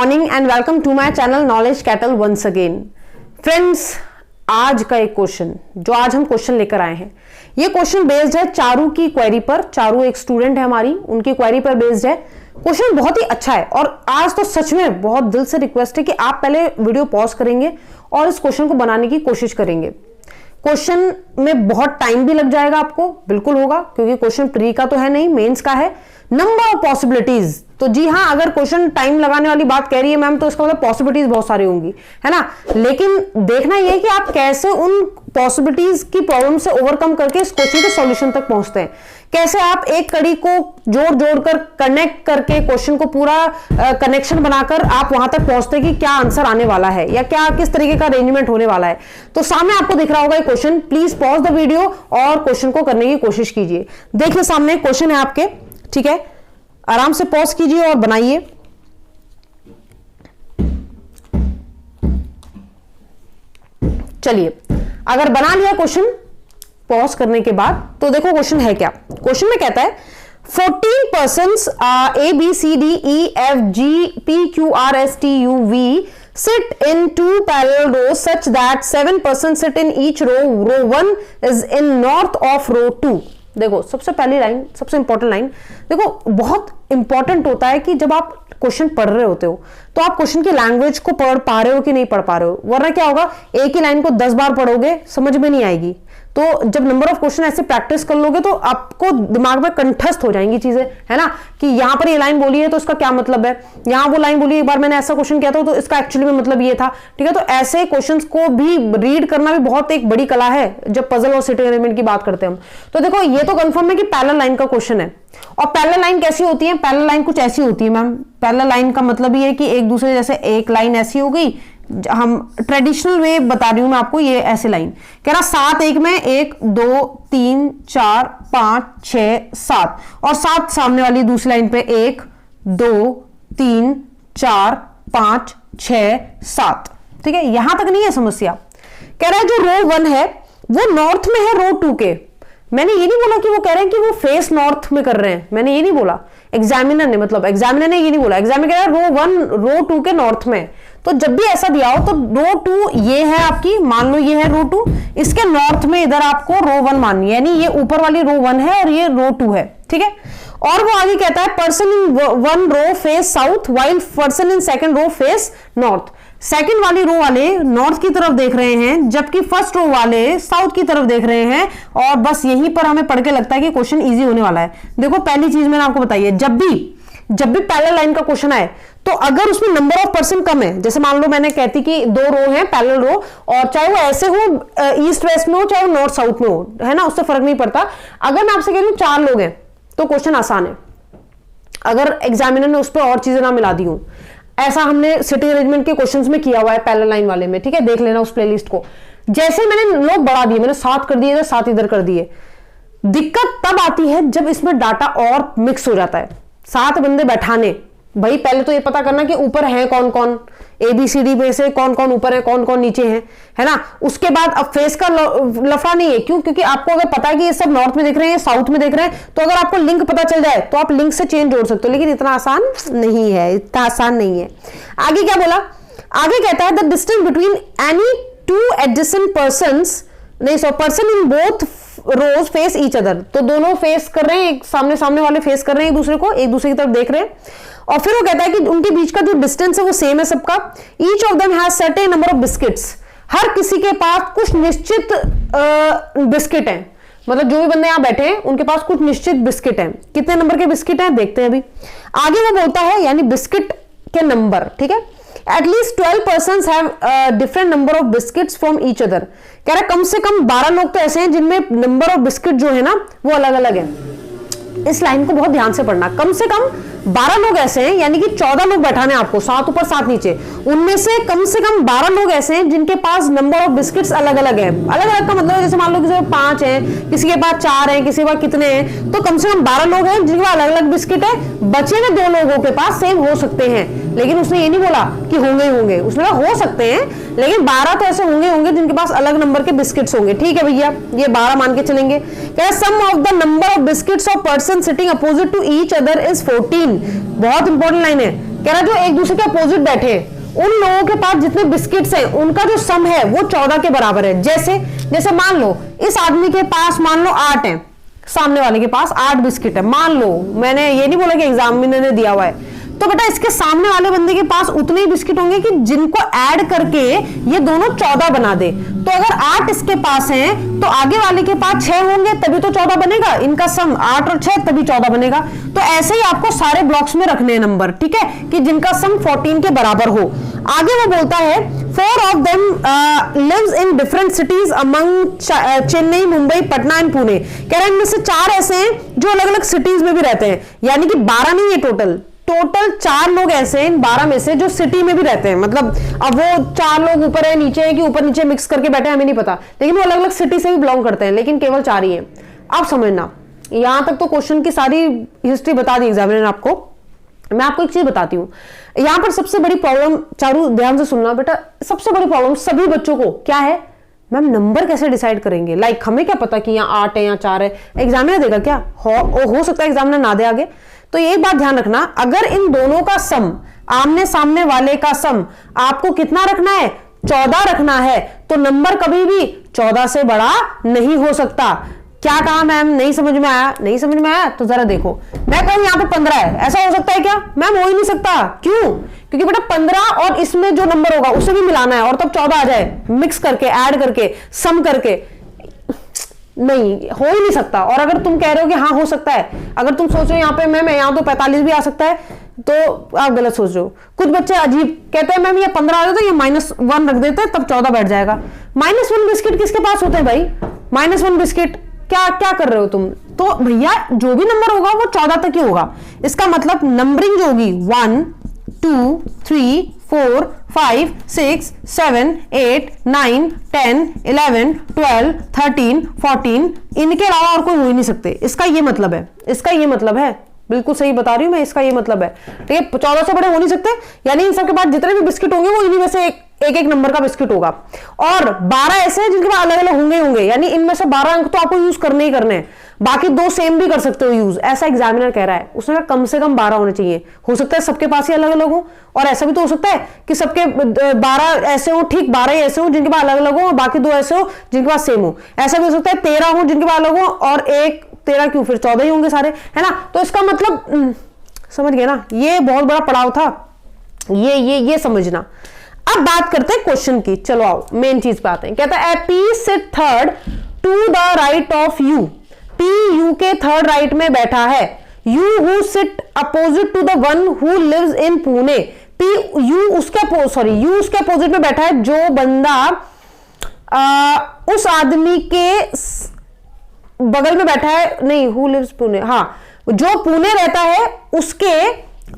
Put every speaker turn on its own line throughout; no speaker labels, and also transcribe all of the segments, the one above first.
Morning and welcome to my channel knowledge kettle once again. Friends, आज का एक question जो आज हम क्वेश्चन लेकर आए हैं, ये क्वेश्चन बेस्ड है चारू की क्वेरी पर। चारू एक स्टूडेंट है हमारी, उनकी क्वेरी पर बेस्ड है। क्वेश्चन बहुत ही अच्छा है और आज तो सच में बहुत दिल से रिक्वेस्ट है कि आप पहले वीडियो पॉज करेंगे और इस क्वेश्चन को बनाने की कोशिश करेंगे। क्वेश्चन में बहुत टाइम भी लग जाएगा आपको, बिल्कुल होगा, क्योंकि क्वेश्चन प्री का तो है नहीं, मेंस का है। नंबर ऑफ पॉसिबिलिटीज, तो जी हाँ, अगर क्वेश्चन टाइम लगाने वाली बात कह रही है मैम, तो इसका मतलब पॉसिबिलिटीज बहुत सारी होंगी, है ना। लेकिन देखना यह है कि आप कैसे उन पॉसिबिलिटीज की प्रॉब्लम से ओवरकम करके इस क्वेश्चन के सॉल्यूशन तक पहुंचते हैं। कैसे आप एक कड़ी को जोड़ कर कनेक्ट करके क्वेश्चन को पूरा कनेक्शन बनाकर आप वहां तक पहुंचते हैं कि क्या आंसर आने वाला है या क्या किस तरीके का अरेंजमेंट होने वाला है। तो सामने आपको दिख रहा होगा ये question, please pause the video और क्वेश्चन को करने की कोशिश कीजिए। देखिए सामने क्वेश्चन है आपके, ठीक है, आराम से पॉज कीजिए और बनाइए। चलिए, अगर बना लिया क्वेश्चन पॉज करने के बाद, तो देखो क्वेश्चन है क्या। क्वेश्चन में कहता है 14 persons A B C D E F G P Q R S T U V sit in two parallel rows such that 7 persons sit in each row. Row 1 is in north of row 2. देखो सबसे पहली line, सबसे important line, देखो बहुत important होता है कि जब आप क्वेश्चन पढ़ रहे होते हो तो आप क्वेश्चन की लैंग्वेज को पढ़ पा रहे हो कि नहीं पढ़ पा रहे हो। वरना क्या होगा, एक ही लाइन को 10 बार पढ़ोगे, समझ में नहीं आएगी। तो जब नंबर ऑफ क्वेश्चन ऐसे प्रैक्टिस कर लोगे तो आपको दिमाग में कंठस्थ हो जाएंगी चीजें, है ना, कि यहां पर ये लाइन बोली है तो इसका क्या मतलब है, यहां वो लाइन बोली, एक बार मैंने ऐसा क्वेश्चन किया था तो इसका एक्चुअली में मतलब ये था, ठीक है। तो ऐसे क्वेश्चंस को भी रीड करना भी बहुत एक बड़ी कला है जब पजल और सिटिंग अरेंजमेंट की बात करते हैं हम। तो देखो ये तो कंफर्म है कि पैरेलल लाइन का क्वेश्चन है। और पैरेलल लाइन कैसी होती है? पैरेलल लाइन कुछ ऐसी होती है मैम। पैरेलल लाइन का मतलब ये है कि एक दूसरे जैसे एक लाइन ऐसी हो गई, हम ट्रेडिशनल वे बता रही हूं मैं आपको, ये ऐसे लाइन कह रहा 7 एक में 1 2 3 4 5 6 7 और 7 सामने वाली दूसरी लाइन पे 1 2 3 4 5 6 7, ठीक है। यहां तक नहीं है समस्या। कह रहा है जो रो 1 है वो नॉर्थ में है रो 2 के। मैंने ये नहीं बोला कि वो कह रहे हैं कि वो फेस नॉर्थ में कर रहे हैं, मैंने ये नहीं बोला। एग्जामिनर ने, मतलब एग्जामिनर ने ये नहीं बोला। एग्जामिनर कह रहा है रो 1 रो 2 के नॉर्थ में। तो जब भी ऐसा दिया हो तो रो 2 ये है आपकी, मान लो ये है रो 2, इसके नॉर्थ में इधर आपको रो 1 माननी है, यानी ये ऊपर वाली रो 1 है और ये रो 2 है, ठीक है। और वो आगे कहता है person in 1 row face south while person in 2nd row face north. Second वाली रो वाले नॉर्थ की तरफ देख रहे हैं, जबकि फर्स्ट रो वाले साउथ की तरफ देख रहे हैं। और बस यहीं पर हमें पढ़ के लगता है कि क्वेश्चन इजी होने वाला है। देखो पहली चीज मैंने आपको बताई है, जब भी पैरेलल लाइन का क्वेश्चन आए तो अगर उसमें नंबर ऑफ पर्सन कम है, जैसे मान लो मैंने कहती कि 2 रो है पैरेलल रो, और चाहे वो ऐसे हो ईस्ट वेस्ट में हो, चाहे वो नॉर्थ साउथ में हो, है ना, उससे फर्क नहीं पड़ता। अगर मैं आपसे कह रही हूं 4 लोग हैं तो क्वेश्चन आसान है, अगर एग्जामिनर ने उस पर और चीजें ना मिला दी हूं। ऐसा हमने सिटिंग अरेंजमेंट के क्वेश्चंस में किया हुआ है पैरेलल लाइन वाले में, ठीक है, देख लेना उस प्लेलिस्ट को। जैसे मैंने लोग बढ़ा दिए, मैंने 7 कर दिए, 7 इधर कर दिए। दिक्कत तब आती है जब इसमें डाटा और मिक्स हो जाता है। 7 बंदे बैठाने, भाई पहले तो ये पता करना कि ऊपर है कौन कौन, ABCD में से कौन कौन ऊपर है कौन कौन नीचे है ना। उसके बाद अब फेस का लफड़ा नहीं है, क्यों? क्योंकि आपको अगर पता है कि ये सब नॉर्थ में देख रहे हैं, साउथ में देख रहे हैं, तो अगर आपको लिंक पता चल जाए तो आप लिंक से चेन जोड़ सकते हो, लेकिन इतना आसान नहीं है, इतना आसान नहीं है। आगे क्या बोला? आगे कहता है the distance between any 2 adjacent persons, नहीं so person in both rows face each other. तो दोनों फेस कर रहे हैं, सामने वाले फेस कर रहे हैं एक दूसरे को, एक दूसरे की तरफ देख रहे हैं। और फिर वो कहता है कि उनके बीच का जो डिस्टेंस है वो सेम है सबका। Each of them has certain number of biscuits, हर किसी के पास कुछ निश्चित बिस्किट हैं, मतलब जो भी बंदे यहां बैठे हैं उनके पास कुछ निश्चित बिस्किट हैं। कितने नंबर के बिस्किट हैं देखते हैं अभी। आगे वो बोलता है यानी बिस्किट के नंबर, ठीक है। At least 12 persons have different number of biscuits from each other। कह रहा कम से कम 12 लोग तो ऐसे हैं जिनमें नंबर ऑफ बिस्किट जो है ना वो अलग अलग है। इस लाइन को बहुत ध्यान से पढ़ना। कम से कम 12 लोग ऐसे हैं, यानी कि 14 लोग बैठाने आपको, 7 ऊपर 7 नीचे। उनमें से कम 12 लोग ऐसे हैं जिनके पास नंबर ऑफ बिस्किट्स अलग अलग है। अलग अलग का मतलब जैसे मान लो किसी के पास 5 है, किसी के पास 4 है, किसी के पास कितने हैं, तो कम से कम 12 लोग हैं जिनके पास अलग अलग बिस्किट है। बचे हुए 2 लोगों के पास सेम हो सकते हैं, लेकिन उसने ये नहीं बोला कि होंगे, उसने कहा हो सकते हैं, लेकिन 12 तो ऐसे होंगे जिनके पास अलग नंबर के बिस्किट्स होंगे। ठीक है भैया, ये 12 मान के चलेंगे। Sum of the number of biscuits of person sitting opposite to each other is 14। बहुत इंपॉर्टेंट लाइन है। कह रहा जो एक दूसरे के अपोजिट बैठे उन लोगों के पास जितने बिस्किट्स हैं उनका जो सम है वो 14 के बराबर है। जैसे मान लो इस आदमी के पास मान लो 8 है, सामने वाले के पास 8 बिस्किट है, मान लो, मैंने ये नहीं बोला कि एग्जामिनर ने दिया हुआ है, तो बेटा इसके सामने वाले बंदे के पास उतने ही बिस्किट होंगे कि जिनको ऐड करके ये दोनों 14 बना दे। तो अगर 8 इसके पास हैं तो आगे वाले के पास 6 होंगे तभी तो 14 बनेगा, इनका सम 8 और 6 तभी 14 बनेगा। तो ऐसे ही आपको सारे ब्लॉक्स में रखने हैं नंबर, ठीक है, कि जिनका सम 14 के बराबर हो। आगे वो बोलता है 4 of them lives in different cities among Chennai, Mumbai, Patna and Pune. कह रहे हैं इनमें से 4 ऐसे हैं जो अलग अलग सिटीज में भी रहते हैं, यानी कि 12 नहीं है टोटल 4 लोग ऐसे हैं इन 12 में से जो सिटी में भी रहते हैं। मतलब अब वो 4 लोग ऊपर है नीचे है कि ऊपर नीचे मिक्स करके बैठे हैं हमें नहीं पता, लेकिन वो अलग अलग सिटी से भी बिलोंग करते हैं, लेकिन केवल 4 ही हैं। आप समझना, यहां तक तो क्वेश्चन की सारी हिस्ट्री बता दी एग्जामिनर ने आपको। मैं आपको एक चीज बताती हूँ, यहां पर सबसे बड़ी प्रॉब्लम, चारू ध्यान से सुनना बेटा, सबसे बड़ी प्रॉब्लम सभी बच्चों को क्या है, मैम नंबर कैसे डिसाइड करेंगे। लाइक हमें क्या पता कि यहाँ 8 है या 4 है, एग्जामिनर देगा क्या, हो सकता है एग्जामिनर ना दे आगे। तो एक बात ध्यान रखना, अगर इन दोनों का सम, आमने सामने वाले का सम आपको कितना रखना है, 14 रखना है, तो नंबर कभी भी 14 से बड़ा नहीं हो सकता। क्या कहा मैम, नहीं समझ में आया, नहीं समझ में आया तो जरा देखो, मैं कहूं यहां पे 15 है, ऐसा हो सकता है क्या, मैम हो ही नहीं सकता। क्यों, क्योंकि बेटा 15 और इसमें जो नंबर होगा उसे भी मिलाना है और तब 14 आ जाए, मिक्स करके, ऐड करके, सम करके, नहीं हो ही नहीं सकता। और अगर तुम कह रहे हो कि हाँ हो सकता है, अगर तुम सोच रहे हो यहाँ पे मैम यहाँ तो 45 भी आ सकता है, तो आप गलत सोच रहे हो। कुछ बच्चे अजीब कहते हैं मैम ये 15 आ जाता है, ये -1 रख देते हैं तब 14 बैठ जाएगा। -1 बिस्किट किसके पास होते हैं भाई, -1 बिस्किट क्या क्या कर रहे हो तुम। तो भैया जो भी नंबर होगा वो 14 तक ही होगा। इसका मतलब नंबरिंग जो होगी 1 2 3 4 5 6 7 8 9 10 11 12 13 14, इनके अलावा और कोई हो ही नहीं सकते। इसका ये मतलब है, इसका ये मतलब है, बिल्कुल सही बता रही हूं मैं, इसका ये मतलब है, ठीक है। 14 से बड़े हो नहीं सकते, यानी इन सबके पास जितने भी बिस्किट होंगे वो इन्हीं में से एक नंबर का बिस्किट होगा। और 12 ऐसे हैं जिनके पास अलग अलग होंगे, यानी इनमें से 12 अंक तो आपको यूज करने ही करने हैं, बाकी 2 सेम भी कर सकते हो यूज, ऐसा एग्जामिनर कह रहा है। उसने कहा कम से कम 12 होने चाहिए। हो सकता है सबके पास ही अलग अलग हो, और ऐसा भी तो हो सकता है कि सबके 12 ऐसे हो, ठीक 12 ही ऐसे हो जिनके पास अलग अलग हो, और बाकी 2 ऐसे हो जिनके पास सेम हो। ऐसा भी हो सकता है 13 हो जिनके पास अलग हो, और 13 क्यों, फिर 14 ही होंगे सारे, है ना। तो इसका मतलब समझ गए ना, ये बहुत बड़ा पड़ाव था, ये समझना। अब बात करते हैं क्वेश्चन की, चलो आओ मेन चीज पे आते हैं। कहता है P sit third to the right of U, P U के थर्ड राइट में बैठा है, U who sit opposite to the one who lives in Pune, P U उसके अपोजिट में बैठा है, जो बंदा उस आदमी के बगल में बैठा है, नहीं हु लिव्स पुणे, हाँ जो पुणे रहता है उसके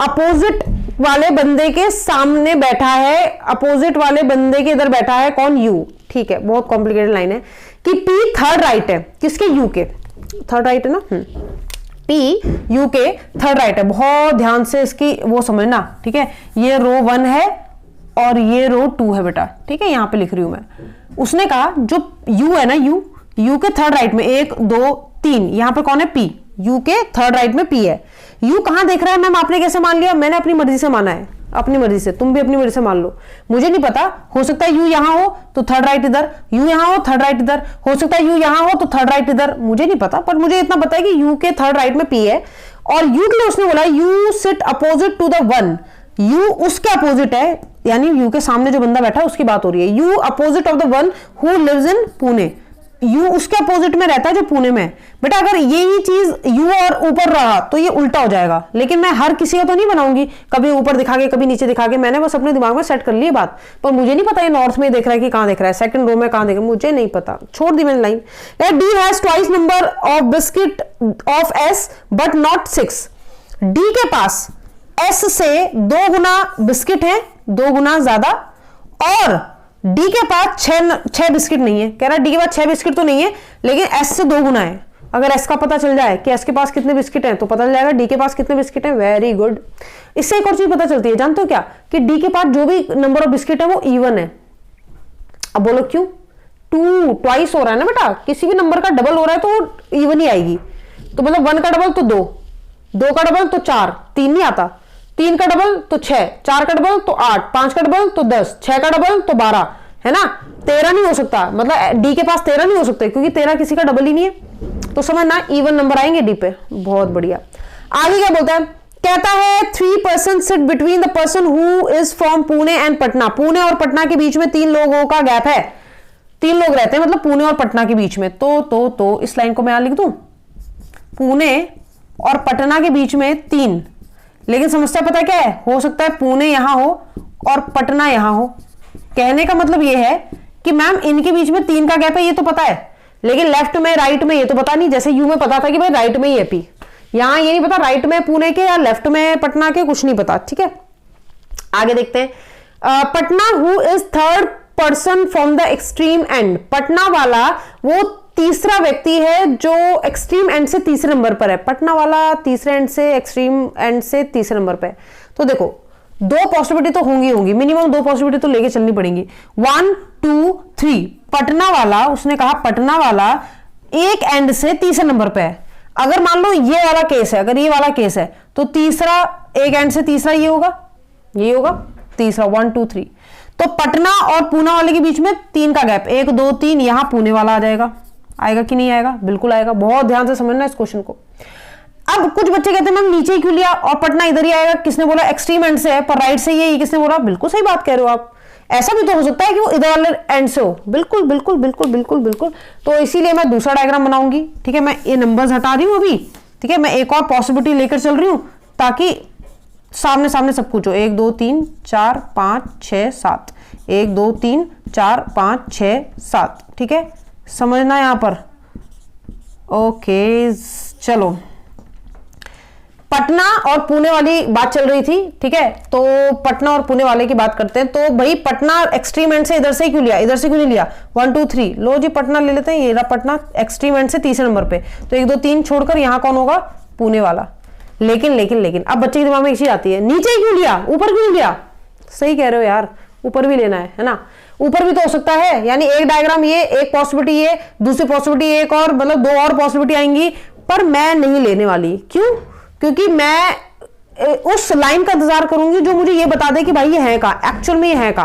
अपोजिट वाले बंदे के सामने बैठा है, अपोजिट वाले बंदे के इधर बैठा है, कौन, यू, ठीक है। बहुत कॉम्प्लिकेटेड लाइन है कि पी थर्ड राइट है, किसके, यू के थर्ड राइट है ना, पी यू के थर्ड राइट है। बहुत ध्यान से इसकी वो समझना, ठीक है। ये रो 1 है और ये रो 2 है बेटा, ठीक है, यहां पे लिख रही हूं मैं। उसने कहा जो यू है ना, यू के थर्ड राइट में 1 2 3, यहां पर कौन है, पी, यू के थर्ड राइट में पी है। यू कहां देख रहा है मैम, आपने कैसे मान लिया, मैंने अपनी मर्जी से माना है, अपनी मर्जी से, तुम भी अपनी मर्जी से मान लो, मुझे नहीं पता, हो सकता है यू यहां हो तो थर्ड राइट इधर, यू यहां हो थर्ड राइट इधर, हो सकता है यू यहां हो तो थर्ड राइट इधर, मुझे नहीं पता, पर मुझे इतना पता है कि यू के थर्ड राइट में पी है। और यू के लिए उसने बोला U sit opposite to the one, U उसके अपोजिट है, यानी यू के सामने जो बंदा बैठा है उसकी बात हो रही है, U opposite of the one who lives in Pune, U उसके अपोजिट में रहता है जो पुणे में। बेटा अगर यही चीज यू और ऊपर रहा तो ये उल्टा हो जाएगा, लेकिन मैं हर किसी का तो नहीं बनाऊंगी, कभी ऊपर दिखा के कभी नीचे दिखा के, मैंने बस अपने दिमाग में सेट कर ली बात, पर मुझे नहीं पता ये नॉर्थ में देख रहा है कि कहां देख रहा है, सेकंड रो में कहां देख रहा है, मुझे नहीं पता, छोड़ दी मैंने line. D has twice number of biscuit of S but not 6, D के पास एस से 2 गुना बिस्किट है, 2 गुना ज्यादा, और डी के पास 6 बिस्किट नहीं है। कह रहा है डी के पास 6 बिस्किट तो नहीं है, लेकिन एस से 2 गुना है। अगर एस का पता चल जाए कि एस के पास कितने बिस्किट हैं तो पता चल जाएगा डी के पास कितने बिस्किट हैं। Very good. इससे एक और चीज पता चलती है, जानते हो क्या, कि डी के पास जो भी नंबर ऑफ बिस्किट है वो इवन है। अब बोलो क्यों, 2 ट्वाइस हो रहा है ना बेटा, किसी भी नंबर का डबल हो रहा है तो इवन ही आएगी। तो मतलब 1 का डबल तो 2, 2 का डबल तो 4, 3 नहीं आता, 3 का डबल तो 6, 4 का डबल तो 8, 5 का डबल तो 10, 6 का डबल तो 12, है ना। 13 नहीं हो सकता, मतलब डी के पास 13 नहीं हो सकते क्योंकि 13 किसी का डबल ही नहीं है। तो समझना इवन नंबर आएंगे डी पे। बहुत बढ़िया। आगे क्या बोलता है, कहता है 3 person sit between the person who is from Pune and Patna. Pune और पटना के बीच में 3 लोगों का गैप है, 3 लोग रहते हैं मतलब पुणे और पटना के बीच में। तो इस लाइन को मैं यहां लिख दूं, पुणे और पटना के बीच में 3। लेकिन समस्या पता है क्या है, हो सकता है पुणे यहां हो और पटना यहां हो। कहने का मतलब यह है कि मैम इनके बीच में 3 का गैप है, ये तो पता है, लेकिन लेफ्ट में राइट में ये तो पता नहीं। जैसे यू में पता था कि भाई राइट में ही है पी, यहां ये नहीं पता राइट में पुणे के या लेफ्ट में पटना के, कुछ नहीं पता। ठीक है, आगे देखते हैं। Patna who is third person from the extreme and. Patna वाला वो तीसरा व्यक्ति है जो एक्सट्रीम एंड से तीसरे नंबर पर है। पटना वाला तीसरे एंड से, एक्सट्रीम एंड से तीसरे नंबर पर है। तो देखो 2 पॉसिबिलिटी तो होंगी, मिनिमम 2 पॉसिबिलिटी तो लेके चलनी पड़ेंगी। 1 2 3। पटना वाला, उसने कहा पटना वाला एक एंड से तीसरे नंबर पे है। अगर मान लो ये वाला केस है, अगर ये वाला केस है तो तीसरा एक एंड से तीसरा ये होगा तीसरा 1 2 3। तो पटना और पूना वाले के बीच में 3 का गैप, 1 2 3, यहां पुणे वाला आ जाएगा। आएगा कि नहीं आएगा? बिल्कुल आएगा। बहुत ध्यान से समझना इस क्वेश्चन को। अब कुछ बच्चे कहते हैं मैम नीचे ही क्यों लिया और पटना इधर ही आएगा, किसने बोला एक्सट्रीम एंड से है पर राइट से ये किसने बोला? बिल्कुल सही बात कह रहे हो आप। ऐसा भी तो हो सकता है कि वो इधर वाले एंड से हो। बिल्कुल बिल्कुल बिल्कुल बिल्कुल बिल्कुल। तो इसीलिए मैं दूसरा डायग्राम बनाऊंगी। ठीक है, मैं ये नंबर्स हटा रही हूं अभी। ठीक है, मैं एक और पॉसिबिलिटी लेकर चल रही हूं ताकि सामने सामने सब कुछ हो। 1 2 3 4 5 6 7, 1 2 3 4 5 6 7। ठीक है, समझना यहां पर। ओके चलो, पटना और पुणे वाली बात चल रही थी। ठीक है, तो पटना और पुणे वाले की बात करते हैं। तो भाई पटना एक्सट्रीम एंड से इधर से क्यों लिया, इधर से क्यों नहीं लिया? 1 2 3, लो जी पटना ले लेते हैं। ये रहा पटना एक्सट्रीम एंड से तीसरे नंबर पे। तो 1 2 3 छोड़कर यहां कौन होगा? पुणे वाला। लेकिन अब बच्चे के दिमाग में एक चीज आती है, नीचे क्यों लिया, ऊपर क्यों लिया? सही कह रहे हो यार, ऊपर भी लेना है ना। ऊपर भी तो हो सकता है, यानी एक डायग्राम ये, एक पॉसिबिलिटी ये, दूसरी पॉसिबिलिटी एक और, मतलब 2 और पॉसिबिलिटी आएंगी। पर मैं नहीं लेने वाली। क्यों? क्योंकि मैं उस लाइन का इंतजार करूंगी जो मुझे ये बता दे कि भाई ये है का, एक्चुअल में ये है का।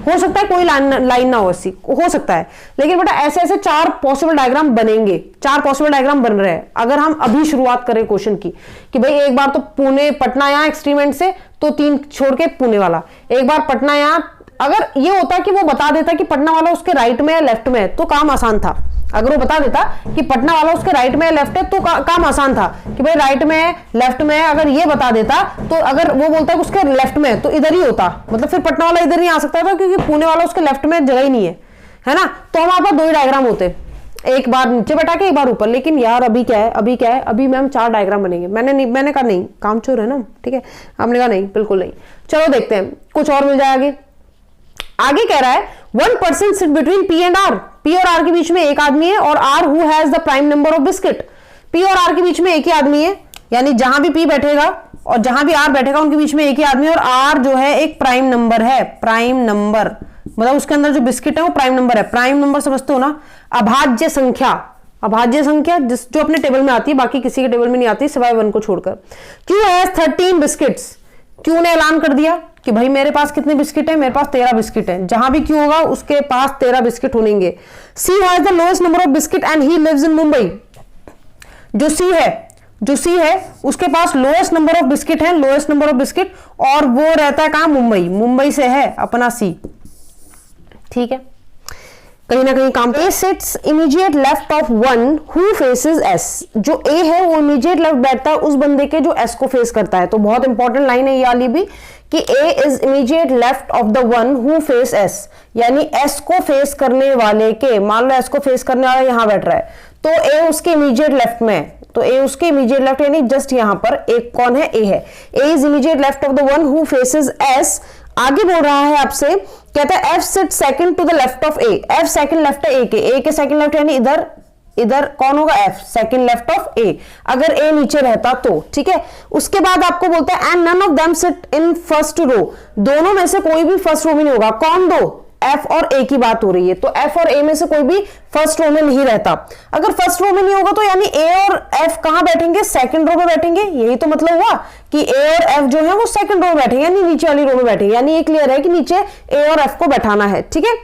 हो सकता है कोई लाइन ना हो, ऐसी हो सकता है। लेकिन बेटा ऐसे ऐसे 4 पॉसिबल डायग्राम बनेंगे, 4 पॉसिबल डायग्राम बन रहे हैं। अगर हम अभी शुरुआत करें क्वेश्चन की कि भाई एक बार तो पुणे पटना यहां एक्सट्रीम एंड से, तो 3 छोड़ के पुणे वाला, एक बार पटना यहां। अगर ये होता कि वो बता देता कि पटना वाला उसके राइट में या लेफ्ट में है तो काम आसान था। अगर वो बता देता कि पटना वाला उसके राइट में या लेफ्ट है तो काम आसान था कि भाई राइट में है लेफ्ट में है। अगर ये बता देता तो अगर वो बोलता है कि उसके लेफ्ट में है तो इधर ही होता, मतलब फिर पटना वाला इधर नहीं आ सकता था क्योंकि पुणे वाला उसके लेफ्ट में जगह ही नहीं है ना। तो हमारे पास 2 ही डायग्राम होते, एक बार नीचे बैठा के एक बार ऊपर। लेकिन यार अभी क्या है, अभी मैम 4 डायग्राम बनेंगे। मैंने कहा नहीं, काम चोर है ना। ठीक है, आपने कहा नहीं, बिल्कुल नहीं। चलो देखते हैं कुछ और मिल जाए। आगे कह रहा है 1 person sit between P and R. P और आर के बीच में एक आदमी है और R who has the prime number of biscuit. P और आर के बीच में एक ही आदमी है, यानी जहां भी पी बैठेगा और जहां भी आर बैठेगा उनके बीच में एक ही आदमी है। और आर जो है एक प्राइम नंबर है। प्राइम नंबर मतलब उसके अंदर जो बिस्किट है वो प्राइम नंबर है। प्राइम नंबर समझते हो ना? अभाज्य संख्या, अभाज्य संख्या जो अपने टेबल में आती है, बाकी किसी के टेबल में नहीं आती सिवाय 1 को छोड़कर। Q has 13 biscuits. क्यू ने ऐलान कर दिया कि भाई मेरे पास कितने बिस्किट है? मेरे पास 13 बिस्किट है। जहां भी क्यू होगा उसके पास 13 बिस्किट होंगे। C has the lowest number of biscuit and he lives in Mumbai. जो सी है उसके पास लोएस्ट नंबर ऑफ बिस्किट है, लोएस्ट नंबर ऑफ बिस्किट, और वो रहता है कहां? मुंबई से है अपना सी। ठीक है, कहीं ना कहीं काम। A sits immediate left of 1 who faces S. जो ए है वो इमीडिएट लेफ्ट बैठता है उस बंदे के जो एस को फेस करता है। तो बहुत इंपॉर्टेंट लाइन है ये वाली भी कि A is immediate left of the 1 who face S, यानी एस को फेस करने वाले के, मान लो एस को फेस करने वाला यहां बैठ रहा है तो ए उसके इमीडिएट लेफ्ट में है। तो ए उसके इमीडिएट लेफ्ट, यानी जस्ट यहां पर एक कौन है? ए है। A is immediate left of the 1 who faces S. आगे बोल रहा है आपसे, कहता है F sit second to the left of A. F second left है ए के सेकंड लेफ्ट, यानी इधर कौन होगा? F second left of A, अगर ए नीचे रहता तो। ठीक है, उसके बाद आपको बोलता है and none of them sit in first row. दोनों में से कोई भी फर्स्ट रो में नहीं होगा। कौन? 2 एफ और ए की बात हो रही है, तो एफ और ए में से कोई भी फर्स्ट रो में नहीं रहता। अगर फर्स्ट रो में नहीं होगा तो यानी ए और एफ कहां बैठेंगे, सेकंड रो में बैठेंगे। यही तो मतलब हुआ कि ए और एफ जो है वो सेकंड रो में बैठेंगे, यानी नीचे वाली रो में बैठेंगे। यानी ये क्लियर है कि नीचे ए और एफ को बैठाना है, ठीक है।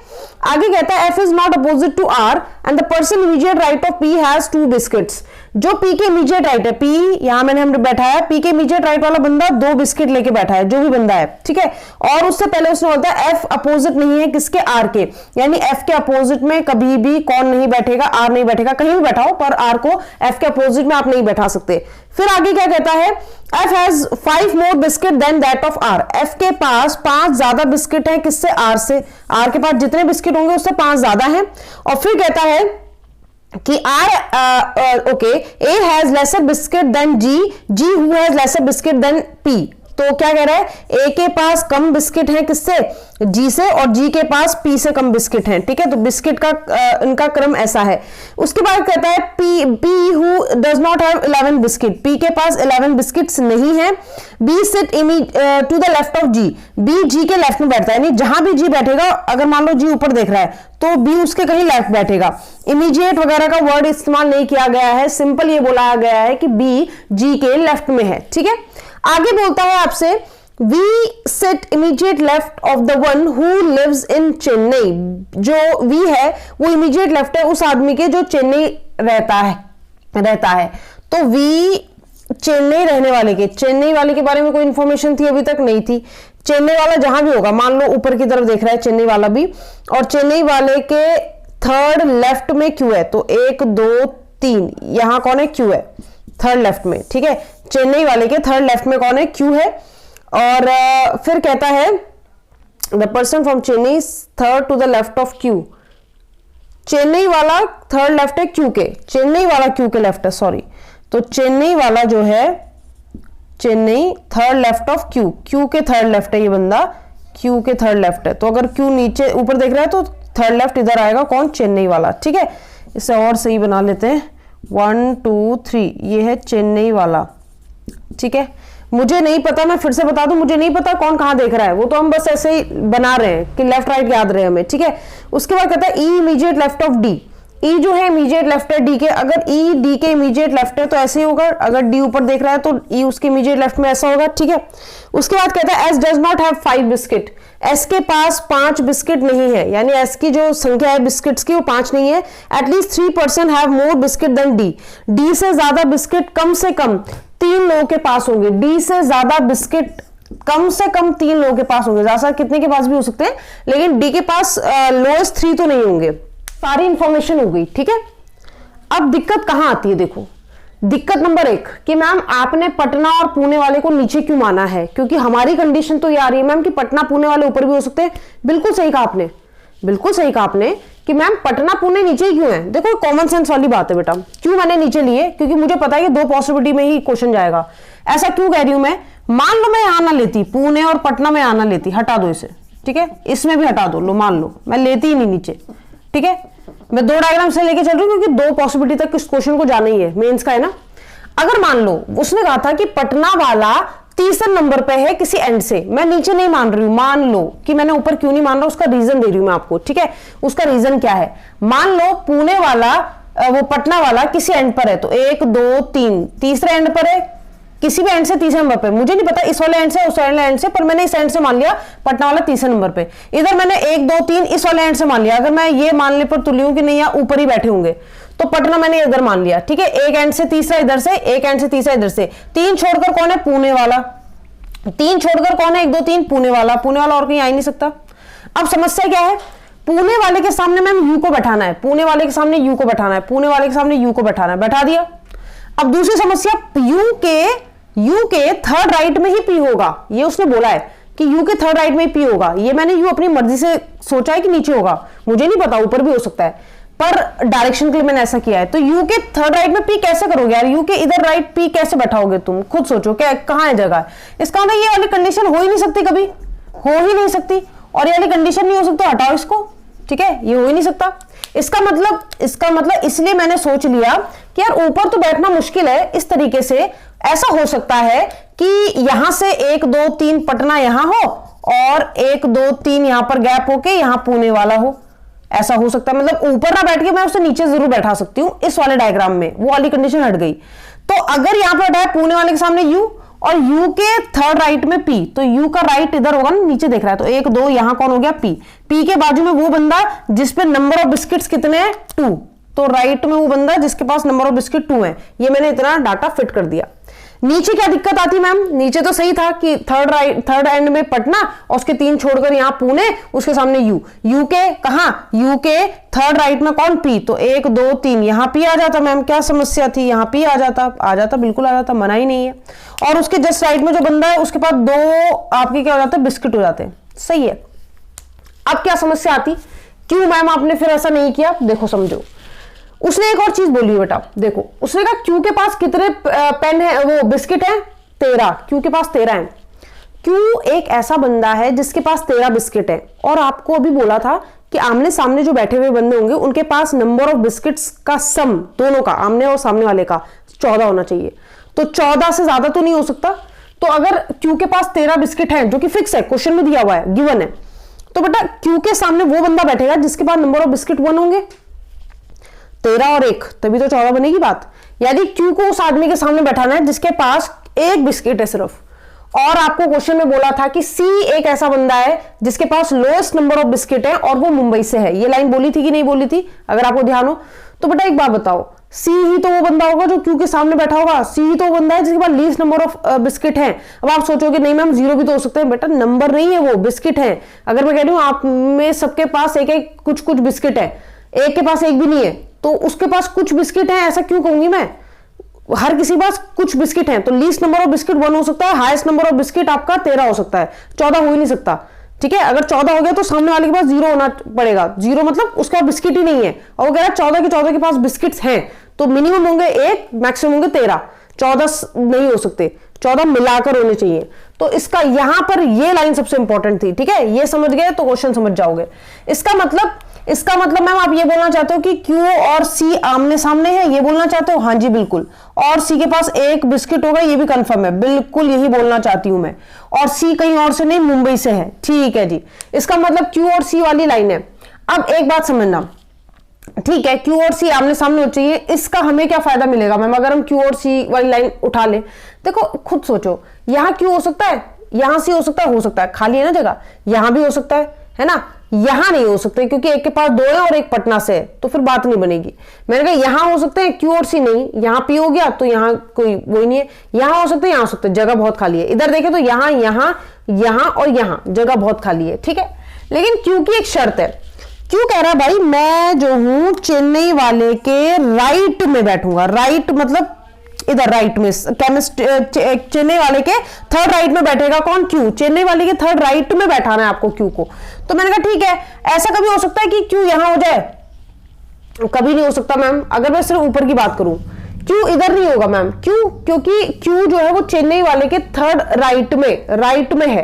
आगे कहता है F is not opposite to R and the person immediate right of P has 2 biscuits. जो पी के इमीडिएट राइट है, पी यहां मैंने हम बैठाया है, पी के इमीडिएट राइट वाला बंदा 2 बिस्किट लेके बैठा है, जो भी बंदा है, ठीक है। और उससे पहले उसने बोलता है एफ अपोजिट नहीं है किसके, आर के, यानी एफ के अपोजिट में कभी भी कौन नहीं बैठेगा, आर नहीं बैठेगा। कहीं भी बैठाओ पर आर को एफ के अपोजिट में आप नहीं बैठा सकते। फिर आगे क्या कहता है, F has 5 more biscuit than that of R. F के पास 5 ज्यादा बिस्किट है किससे, आर से। आर के पास जितने बिस्किट होंगे उससे 5 ज्यादा है। और फिर कहता है कि okay A has lesser biscuit than G, G who has lesser biscuit than P. तो क्या कह रहा है, ए के पास कम बिस्किट है किससे, जी से, और जी के पास पी से कम बिस्किट हैं, ठीक है। तो बिस्किट का इनका क्रम ऐसा है। उसके बाद कहता है P who does not have 11 biscuit, P के पास 11 बिस्किट्स नहीं है। B sit to the left of G, B G के लेफ्ट में बैठता है, यानी जहां भी जी बैठेगा, अगर मान लो जी ऊपर देख रहा है तो बी उसके कहीं लेफ्ट बैठेगा। इमीडिएट वगैरह का वर्ड इस्तेमाल नहीं किया गया है, सिंपल ये बोला गया है कि बी जी के लेफ्ट में है, ठीक है। आगे बोलता है आपसे V sit immediate left of the one who lives in Chennai. जो वी है वो इमीडिएट लेफ्ट है उस आदमी के जो चेन्नई रहता है। तो वी चेन्नई रहने वाले के, चेन्नई वाले के बारे में कोई इंफॉर्मेशन थी अभी तक, नहीं थी। चेन्नई वाला जहां भी होगा, मान लो ऊपर की तरफ देख रहा है चेन्नई वाला भी, और चेन्नई वाले के थर्ड लेफ्ट में क्यू है, तो 1 2 3 यहां कौन है, क्यू है थर्ड लेफ्ट में, ठीक है। चेन्नई वाले के थर्ड लेफ्ट में कौन है, क्यू है। और फिर कहता है the person from Chennai third to the left of Q. Chennai वाला थर्ड लेफ्ट है क्यू के, चेन्नई वाला क्यू के लेफ्ट है, सॉरी। तो चेन्नई वाला जो है, Chennai third left of Q, Q के थर्ड लेफ्ट है ये बंदा, क्यू के थर्ड लेफ्ट है। तो अगर क्यू नीचे ऊपर देख रहा है तो थर्ड लेफ्ट इधर आएगा कौन, चेन्नई वाला, ठीक है। इसे और सही बना लेते हैं, 1 2 3 ये है चेन्नई वाला, ठीक है। मुझे नहीं पता, मैं फिर से बता दूं, मुझे नहीं पता कौन कहां देख रहा है, वो तो हम बस ऐसे ही बना रहे हैं कि लेफ्ट राइट याद रहे हमें, ठीक है। उसके बाद कहता है ई इमीडिएट लेफ्ट ऑफ डी। ई जो है इमीडिएट लेफ्ट है डी के, अगर ई डी के इमीडिएट लेफ्ट है तो ऐसे ही होगा, अगर डी ऊपर देख रहा है तो ई उसके इमीडिएट लेफ्ट में ऐसा होगा, ठीक है। उसके बाद कहता है S does not have 5 biscuit. S के पास 5 बिस्किट नहीं है, यानी एस की जो संख्या है बिस्किट्स की वो 5 नहीं है। At least 3% have more biscuit than D. D से ज्यादा बिस्किट कम से कम 3 लोगों के पास होंगे। डी से ज्यादा बिस्किट कम से कम 3 लोगों के पास होंगे, ज्यादा कितने के पास भी हो सकते हैं, लेकिन डी के पास लोएस्ट 3 तो नहीं होंगे। सारी इंफॉर्मेशन हो गई, ठीक है। अब दिक्कत कहां आती है, देखो दिक्कत नंबर 1 कि मैम आपने पटना और पुणे वाले को नीचे क्यों माना है, क्योंकि हमारी कंडीशन तो ये आ रही है मैम कि पटना पुणे वाले ऊपर भी हो सकते हैं। बिल्कुल सही कहा आपने, बिल्कुल सही कहा आपने कि मैम पटना पुणे नीचे ही क्यों है। देखो कॉमन सेंस वाली बात है बेटा, क्यों मैंने नीचे लिए, क्योंकि मुझे पता है कि 2 पॉसिबिलिटी में ही क्वेश्चन जाएगा। ऐसा क्यों कह रही हूं मैं, मान लो मैं यहां ना लेती, पुणे और पटना में आना लेती, हटा दो इसे, ठीक है, इसमें भी हटा दो, लो मान लो मैं लेती ही नहीं नीचे, ठीक है। मैं 2 डायग्राम से लेके चल रही हूँ क्योंकि 2 पॉसिबिलिटी तक इस क्वेश्चन को जाना ही है, मेंस का है ना। अगर मान लो उसने कहा था कि पटना वाला तीसरे नंबर पे है किसी एंड से, मैं नीचे नहीं मान रही हूं, मान लो कि मैंने ऊपर क्यों नहीं मान रहा, उसका रीजन दे रही हूं मैं आपको, ठीक है। उसका रीजन क्या है, मान लो पुणे वाला वो पटना वाला किसी एंड पर है, तो 1 2 3 तीसरे एंड पर है, किसी भी एंड से तीसरे नंबर पे, मुझे नहीं पता इस वाले एंड से उस वाले एंड से, पर मैंने इस एंड से मान लिया पटना वाला तीसरे नंबर पे। इधर मैंने 1 2 3 इस वाले एंड से मान लिया, अगर मैं ये मानने पर तुली हूं कि नहीं यहाँ ऊपर ही बैठे होंगे तो पटना मैंने इधर मान लिया, ठीक है। एक एंड से तीसरा इधर से, एक एंड से तीसरा इधर से, 3 छोड़कर कौन है, पुणे वाला। 3 छोड़कर कौन है, 1 2 3 पुणे वाला, पुणे वाला और कहीं आ ही नहीं सकता। अब समस्या क्या है, पुणे वाले के सामने मैम यू को बैठाना है, पुणे वाले के सामने यू को बैठाना है, पुणे वाले के सामने यू को बैठाना है, बैठा दिया। अब दूसरी समस्या, यू के थर्ड राइट में ही पी होगा, ये उसने बोला है कि यू के थर्ड राइट में ही पी होगा। ये मैंने यू अपनी मर्जी से सोचा है कि नीचे होगा, मुझे नहीं पता ऊपर भी हो सकता है, पर डायरेक्शन के लिए मैंने ऐसा किया है। तो यू के थर्ड राइट में पी कैसे करोगे यार, यू के इधर राइट पी कैसे बैठाओगे तुम, खुद सोचो क्या कहां है जगह। इसका मतलब ये वाली कंडीशन हो ही नहीं सकती, कभी हो ही नहीं सकती, और ये वाली कंडीशन नहीं हो सकती, हटाओ इसको, ठीक है, ये हो ही नहीं सकता। इसका मतलब इसलिए मैंने सोच लिया कि यार ऊपर तो बैठना मुश्किल है, इस तरीके से ऐसा हो सकता है कि यहां से 1 2 3 पटना यहां हो और 1 2 3 यहां पर गैप होके यहां पुणे वाला हो, ऐसा हो सकता है। मतलब ऊपर ना बैठ के मैं उससे नीचे जरूर बैठा सकती हूं इस वाले डायग्राम में, वो वाली कंडीशन हट गई। तो अगर यहां पर बैठा है पुणे वाले के सामने u और u के थर्ड राइट में p, तो u का राइट इधर होगा ना, नीचे देख रहा है, तो 1 2 यहां कौन हो गया p, p के बाजू में वो बंदा जिसपे नंबर ऑफ बिस्किट्स कितने हैं 2, तो राइट में वो बंदा जिसके पास नंबर ऑफ बिस्किट 2 है। ये मैंने इतना डाटा फिट कर दिया। नीचे क्या दिक्कत आती मैम, नीचे तो सही था कि थर्ड एंड में पटना और उसके 3 छोड़कर यहां पुणे, उसके सामने यू के कहां, यू के थर्ड राइट में कौन p, तो 1 2 3 यहां p आ जाता मैम, क्या समस्या थी, यहां p आ जाता बिल्कुल आ जाता, मना ही नहीं है। और उसके जस्ट राइट में जो बंदा है उसके पास 2 आपके क्या हो जाते हैं, बिस्किट हो जाते हैं, सही है। अब क्या समस्या आती, क्यों मैम आपने फिर ऐसा नहीं किया, देखो समझो। उसने एक और चीज बोली बेटा, देखो उसने कहा क्यू के पास कितने पेन है, वो बिस्किट है 13, क्यू के पास 13 है। क्यू एक ऐसा बंदा है जिसके पास 13 बिस्किट है, और आपको अभी बोला था कि आमने सामने जो बैठे हुए बंदे होंगे उनके पास नंबर ऑफ बिस्किट्स का सम, दोनों का, आमने और सामने वाले का 14 होना चाहिए। तो 14 से ज्यादा तो नहीं हो सकता। तो अगर क्यू के पास 13 बिस्किट है, जो कि फिक्स है, क्वेश्चन में दिया हुआ है, गिवन है, तो बेटा क्यू के सामने वो बंदा बैठेगा जिसके पास नंबर ऑफ बिस्किट 1 होंगे, 13 और 1, तभी तो 14 बनेगी बात। यानी क्यू को उस आदमी के सामने बैठाना है जिसके पास 1 बिस्किट है सिर्फ। और आपको क्वेश्चन में बोला था कि सी एक ऐसा बंदा है जिसके पास लोएस्ट नंबर ऑफ बिस्किट है और वो मुंबई से है। ये लाइन बोली थी कि नहीं बोली थी, अगर आपको ध्यान हो तो। बेटा एक बात बताओ, सी ही तो वो बंदा होगा जो क्यू के सामने बैठा होगा, सी ही तो वो बंदा है जिसके पास लीस्ट नंबर ऑफ बिस्किट है। अब आप सोचोगे नहीं मैम 0 भी तो हो सकते हैं, बेटा नंबर नहीं है वो, बिस्किट है। अगर मैं कह रही हूं आप में सबके पास एक एक कुछ कुछ बिस्किट है, एक के पास एक भी नहीं है, तो उसके पास कुछ बिस्किट है, ऐसा क्यों कहूंगी मैं, हर किसी के पास कुछ बिस्किट है। तो लीस्ट नंबर ऑफ बिस्किट 1 हो सकता है, हाईएस्ट नंबर ऑफ बिस्किट आपका 13 हो सकता है, 14 हो ही नहीं सकता। ठीक है, अगर 14 हो गया तो सामने वाले के पास 0 होना पड़ेगा, 0 मतलब उसका बिस्किट ही नहीं है, और वो कह रहा है 14 के पास बिस्किट्स हैं, तो मिनिमम होंगे 1, मैक्सिमम होंगे 13, 14 नहीं हो सकते, 14 मिलाकर होने चाहिए। तो इसका यहां पर ये लाइन सबसे इंपॉर्टेंट थी। ठीक है, ये समझ गए तो क्वेश्चन समझ जाओगे। इसका मतलब मैम आप ये बोलना चाहते हो कि Q और C आमने सामने है, ये बोलना चाहते हो? हाँ जी बिल्कुल। और C के पास 1 बिस्किट होगा, ये भी कंफर्म है, बिल्कुल यही बोलना चाहती हूं मैं। और C कहीं और से नहीं, मुंबई से है। ठीक है जी, इसका मतलब Q और C वाली लाइन है। अब एक बात समझना, ठीक है, Q और C आमने सामने हो चाहिए। इसका हमें क्या फायदा मिलेगा मैम अगर हम Q और C वाली लाइन उठा ले? देखो खुद सोचो, यहां Q हो सकता है, यहां C हो सकता है, खाली है ना जगह, यहां भी हो सकता है ना, यहां नहीं हो सकते क्योंकि एक के पास 2 है और एक पटना से है, तो फिर बात नहीं बनेगी। मैंने कहा यहां हो सकते हैं Q और C, नहीं, यहां P हो गया तो यहां कोई वही नहीं है, यहां हो सकते हैं, यहां हो सकते हैं, जगह बहुत खाली है। इधर देखें तो यहां और यहां जगह बहुत खाली है। ठीक है, लेकिन Q की एक शर्त है। क्यों कह रहा है भाई मैं जो हूं चेन्नई वाले के राइट में बैठूंगा, राइट मतलब इधर राइट में, चेन्नई वाले के थर्ड राइट में बैठेगा कौन? Q। चेन्नई वाले के थर्ड राइट में बैठाना है आपको Q को। तो मैंने कहा ठीक है, ऐसा कभी हो सकता है कि Q यहां हो जाए? कभी नहीं हो सकता मैम। अगर मैं सिर्फ ऊपर की बात करूं, Q इधर नहीं होगा मैम। क्यों? क्योंकि Q जो है वो चेन्नई वाले के थर्ड राइट में है।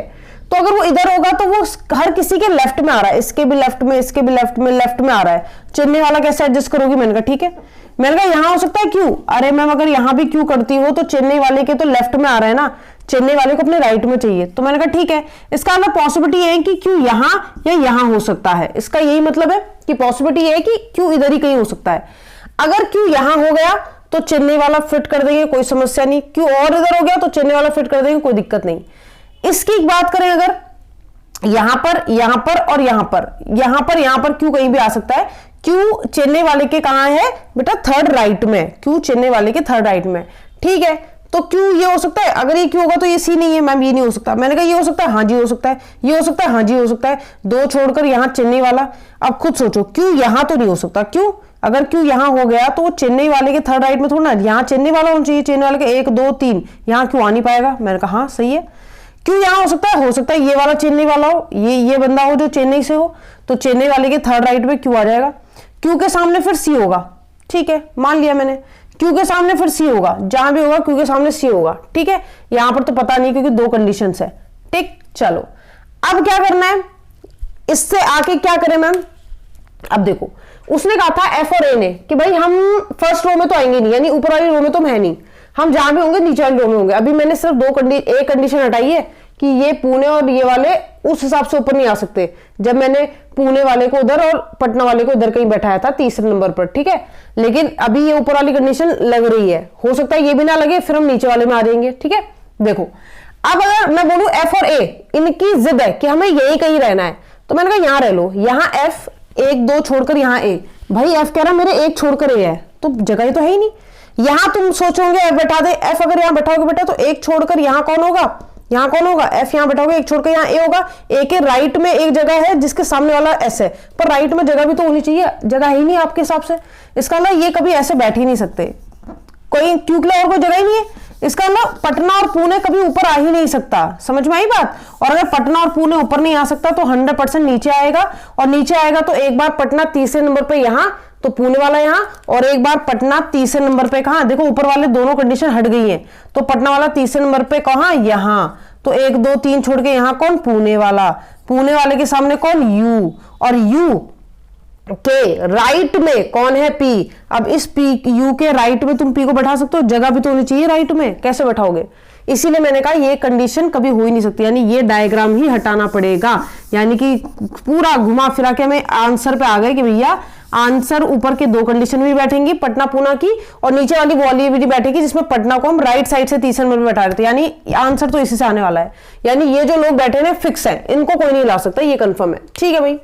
तो अगर वो इधर होगा तो वो हर किसी के लेफ्ट में आ रहा है, इसके भी लेफ्ट में, इसके भी लेफ्ट में आ रहा है। चेन्नई वाला कैसे एडजस्ट करोगी? मैंने कहा ठीक है। मैंने कहा यहां हो सकता है Q, अरे मैम अगर यहां भी Q करती हो तो चेन्नई वाले के तो लेफ्ट में आ रहा है ना, चेन्नई वाले को अपने राइट में चाहिए। तो मैंने कहा ठीक है, इसका मतलब पॉसिबिलिटी है कि Q यहां या यहां हो सकता है। इसका यही मतलब है कि पॉसिबिलिटी है कि Q इधर ही कहीं हो सकता है। अगर Q यहां हो गया तो चेन्नई वाला फिट कर देंगे, कोई समस्या नहीं। Q और इधर हो गया तो चेन्नई वाला फिट कर देंगे, कोई दिक्कत नहीं। इसकी बात करें अगर यहां पर और यहां पर Q कहीं भी आ सकता है। Q चेन्नई वाले के कहां है बेटा? थर्ड राइट में। Q चेन्नई वाले के थर्ड राइट में। ठीक है, तो Q ये हो सकता है। अगर ये Q होगा तो ये C नहीं है मैम, ये नहीं हो सकता। मैंने कहा ये हो सकता है, हाँ जी हो सकता है, ये हो सकता है, हाँ जी हो सकता है। 2 छोड़कर यहां चेन्नई वाला। अब खुद सोचो, Q यहां तो नहीं हो सकता। क्यों? अगर Q यहां हो गया तो वो चेन्नई वाले के थर्ड राइट में थोड़ा ना, यहां चेन्नई वाला होना चाहिए, चेन्नई वाले के 1 2 3, यहां Q आ नहीं पाएगा। मैंने कहा हाँ सही है। क्यों यहां हो सकता है ये वाला चेन्नई वाला हो, ये बंदा हो जो चेन्नई से हो, तो चेन्नई वाले के थर्ड राइट में Q आ जाएगा। Q के सामने फिर C होगा। ठीक है, मान लिया मैंने, Q के सामने फिर C होगा, जहां भी होगा Q के सामने C होगा। ठीक है, यहां पर तो पता नहीं क्योंकि 2 कंडीशंस है। ठीक, चलो अब क्या करना है, इससे आके क्या करें मैम? अब देखो, उसने कहा था F और A ने कि भाई हम फर्स्ट रो में तो आएंगे नहीं, यानी ऊपर वाली रो में तो है नहीं, हम जहां भी होंगे नीचे वाली रो में होंगे। अभी मैंने सिर्फ एक कंडीशन हटाई है कि ये पुणे और ये वाले उस हिसाब से ऊपर नहीं आ सकते जब मैंने पुणे वाले को उधर और पटना वाले को उधर कहीं बैठाया था तीसरे नंबर पर, ठीक है। लेकिन अभी ये ऊपर वाली कंडीशन लग रही है, हो सकता है ये भी ना लगे, फिर हम नीचे वाले में आ जाएंगे, ठीक है। देखो अब अगर मैं बोलूं एफ और ए, इनकी जिद है कि हमें यही कहीं रहना है, तो मैंने कहा यहां रह लो, यहां एफ 1 2 छोड़कर यहां ए। भाई एफ कह रहा मेरे 1 छोड़कर ए है, तो जगह तो है ही नहीं। यहां तुम सोचोगे एफ बैठा दे, एफ अगर यहां बैठाओगे बेटा तो 1 छोड़कर यहां कौन होगा, यहां कौन होगा, एफ यहां बैठाओगे, 1 छोड़कर यहां ए होगा। ए के राइट में एक जगह है जिसके सामने वाला एस है, पर राइट में जगह भी तो होनी चाहिए, जगह ही नहीं आपके हिसाब से। इसका मतलब ये कभी ऐसे बैठ ही नहीं सकते, कोई क्यों के लिए और कोई जगह ही नहीं है। इसका मतलब पटना और पुणे कभी ऊपर आ ही नहीं सकता, समझ में आई बात। और अगर पटना और पुणे ऊपर नहीं आ सकता तो 100% नीचे आएगा, और नीचे आएगा तो एक बार पटना तीसरे नंबर पे यहां, तो पुणे वाला यहां, और एक बार पटना तीसरे नंबर पे कहां, देखो ऊपर वाले दोनों कंडीशन हट गई है, तो पटना वाला तीसरे नंबर पे कहां, यहां। तो 1 2 3 छोड़ के यहां कौन, पुणे वाला, पुणे वाले के सामने कौन, यू, और यू के राइट में कौन है, पी। अब इस पी यू के राइट में तुम पी को बैठा सकते हो, जगह भी तो होनी चाहिए राइट में, कैसे बैठाओगे। इसीलिए मैंने कहा ये कंडीशन कभी हो ही नहीं सकती, यानी ये डायग्राम ही हटाना पड़ेगा। यानी कि पूरा घुमा फिरा के हमें आंसर पे आ गए कि भैया आंसर ऊपर के 2 कंडीशन भी बैठेंगी पटना पुणे की, और नीचे वाली वाली भी बैठेगी जिसमें पटना को हम राइट साइड से तीसरे नंबर पर बैठा रहे थे, यानी आंसर तो इसी से आने वाला है। यानी ये जो लोग बैठे हैं फिक्स है, इनको कोई नहीं ला सकता, ये कंफर्म है, ठीक है भाई।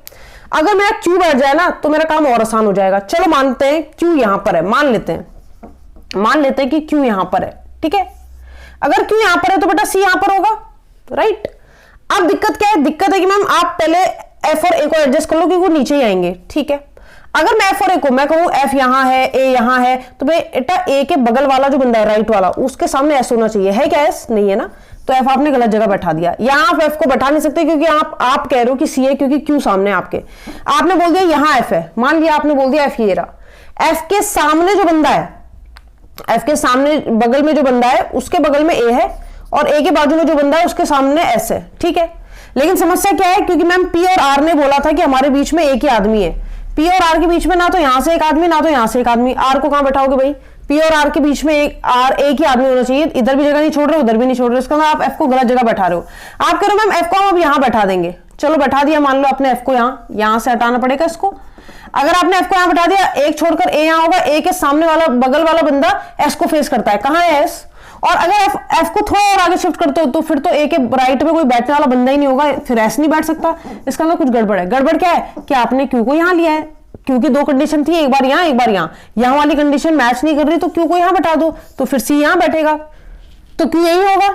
अगर मेरा क्यू बैठ जाए ना तो मेरा काम और आसान हो जाएगा। चलो मानते हैं क्यू यहां पर है, मान लेते हैं कि क्यू यहां पर है, ठीक है। अगर क्यू यहां पर है तो बेटा सी यहां पर होगा, राइट। अब दिक्कत क्या है, दिक्कत है कि मैम आप पहले एफ और ए को एडजस्ट कर लो क्योंकि वो नीचे ही आएंगे, ठीक है। अगर मैं एफ और ए को मैं कहूं एफ यहां है ए यहां है, तो बेटा ए के बगल वाला जो बंदा है राइट वाला, उसके सामने एस होना चाहिए, है क्या एस, नहीं है ना, तो एफ आपने गलत जगह बैठा दिया। यहां आप एफ को बैठा नहीं सकते क्योंकि आप कह रहे हो कि सी है, क्योंकि क्यू सामने आपके, आपने बोल दिया यहां एफ है, मान लिया आपने बोल दिया एफ ये रहा। एफ के सामने जो बंदा है, एफ के सामने बगल में जो बंदा है उसके बगल में ए है, और ए के बाजू में जो बंदा है उसके सामने एस है, ठीक है। लेकिन समस्या क्या है, क्योंकि मैम पी और आर ने बोला था कि हमारे बीच में एक ही आदमी है, पी और आर के बीच में ना तो यहां से एक आदमी ना तो यहां से एक आदमी, आर को कहां बैठाओगे भाई, पी और आर के बीच में एक ही आदमी होना चाहिए, इधर भी जगह नहीं छोड़ रहे उधर भी नहीं छोड़ रहे, इसका मतलब आप एफ को गलत जगह बैठा रहे हो। आप कह रहे हो मैम एफ को हम अब यहां बैठा देंगे, चलो बैठा दिया, मान लो आपने एफ को यहां से हटाना पड़ेगा इसको। अगर आपने एफ को यहां बैठा दिया, एक छोड़कर ए यहां होगा, ए के सामने वाला बगल वाला बंदा एस को फेस करता है, कहां है एस, और अगर एफ को थोड़ा और आगे शिफ्ट करते हो तो फिर तो ए के राइट में कोई बैठने वाला बंदा ही नहीं होगा, फिर एस नहीं बैठ सकता। इसका मतलब कुछ गड़बड़ है। गड़बड़ क्या है कि आपने क्यू को यहां लिया है, क्योंकि 2 कंडीशन थी, एक बार यहां एक बार यहां वाली कंडीशन मैच नहीं कर रही तो क्यू को यहां बैठा दो, तो फिर सी यहां बैठेगा, तो क्यू यही होगा,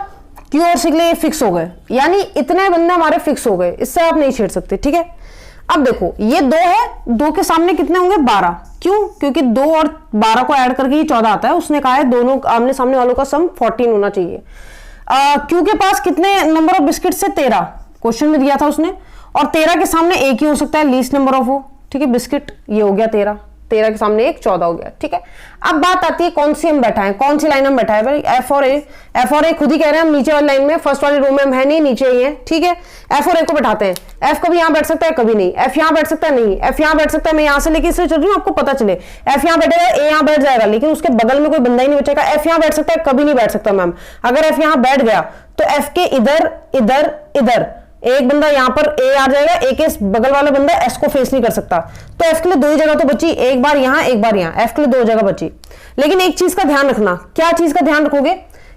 क्यू और सी के लिए फिक्स हो गए, यानी इतने बंदे हमारे फिक्स हो गए, इससे आप नहीं छेड़ सकते, ठीक है। अब देखो ये 2 है, 2 के सामने कितने होंगे 12, क्यों, क्योंकि 2 और 12 को ऐड करके ही 14 आता है, उसने कहा है दोनों आमने सामने वालों का सम 14 होना चाहिए। क्यू के पास कितने नंबर ऑफ बिस्किट से 13 क्वेश्चन में दिया था उसने, और 13 के सामने एक ही हो सकता है लीस्ट नंबर ऑफ वो, ठीक है, बिस्किट, ये हो गया 13 के सामने एक 14 हो गया, ठीक है। अब बात आती है कौन सी हम बैठाएं, कौन सी लाइन हम बैठाएं भाई, एफ और ए खुद ही कह रहे हैं हम नीचे वाली लाइन में, फर्स्ट वाली रो में हम है नहीं, नीचे ही है, ठीक है। एफ और ए को बैठाते हैं, एफ कभी यहां बैठ सकता है कभी नहीं, एफ यहां बैठ सकता है नहीं, एफ यहां बैठ सकता है, मैं यहां से लेके इसलिए चल रही हूं आपको पता चले, एफ यहां बैठेगा ए यहां बैठ जाएगा, लेकिन उसके बगल में कोई बंदा ही नहीं बचेगा। एफ यहां बैठ सकता है कभी नहीं बैठ सकता मैम, अगर एफ यहां बैठ गया तो एफ के इधर इधर इधर एक बंदा यहां पर ए आ जाएगा, ए के बगल वाला बंदा एस को फेस नहीं कर सकता, तो एफ के लिए 2 ही जगह तो बची, एक बार यहां एक बार यहां, एफ के लिए 2 जगह बची। लेकिन एक चीज का ध्यान रखना, क्या चीज का ध्यान रखोगे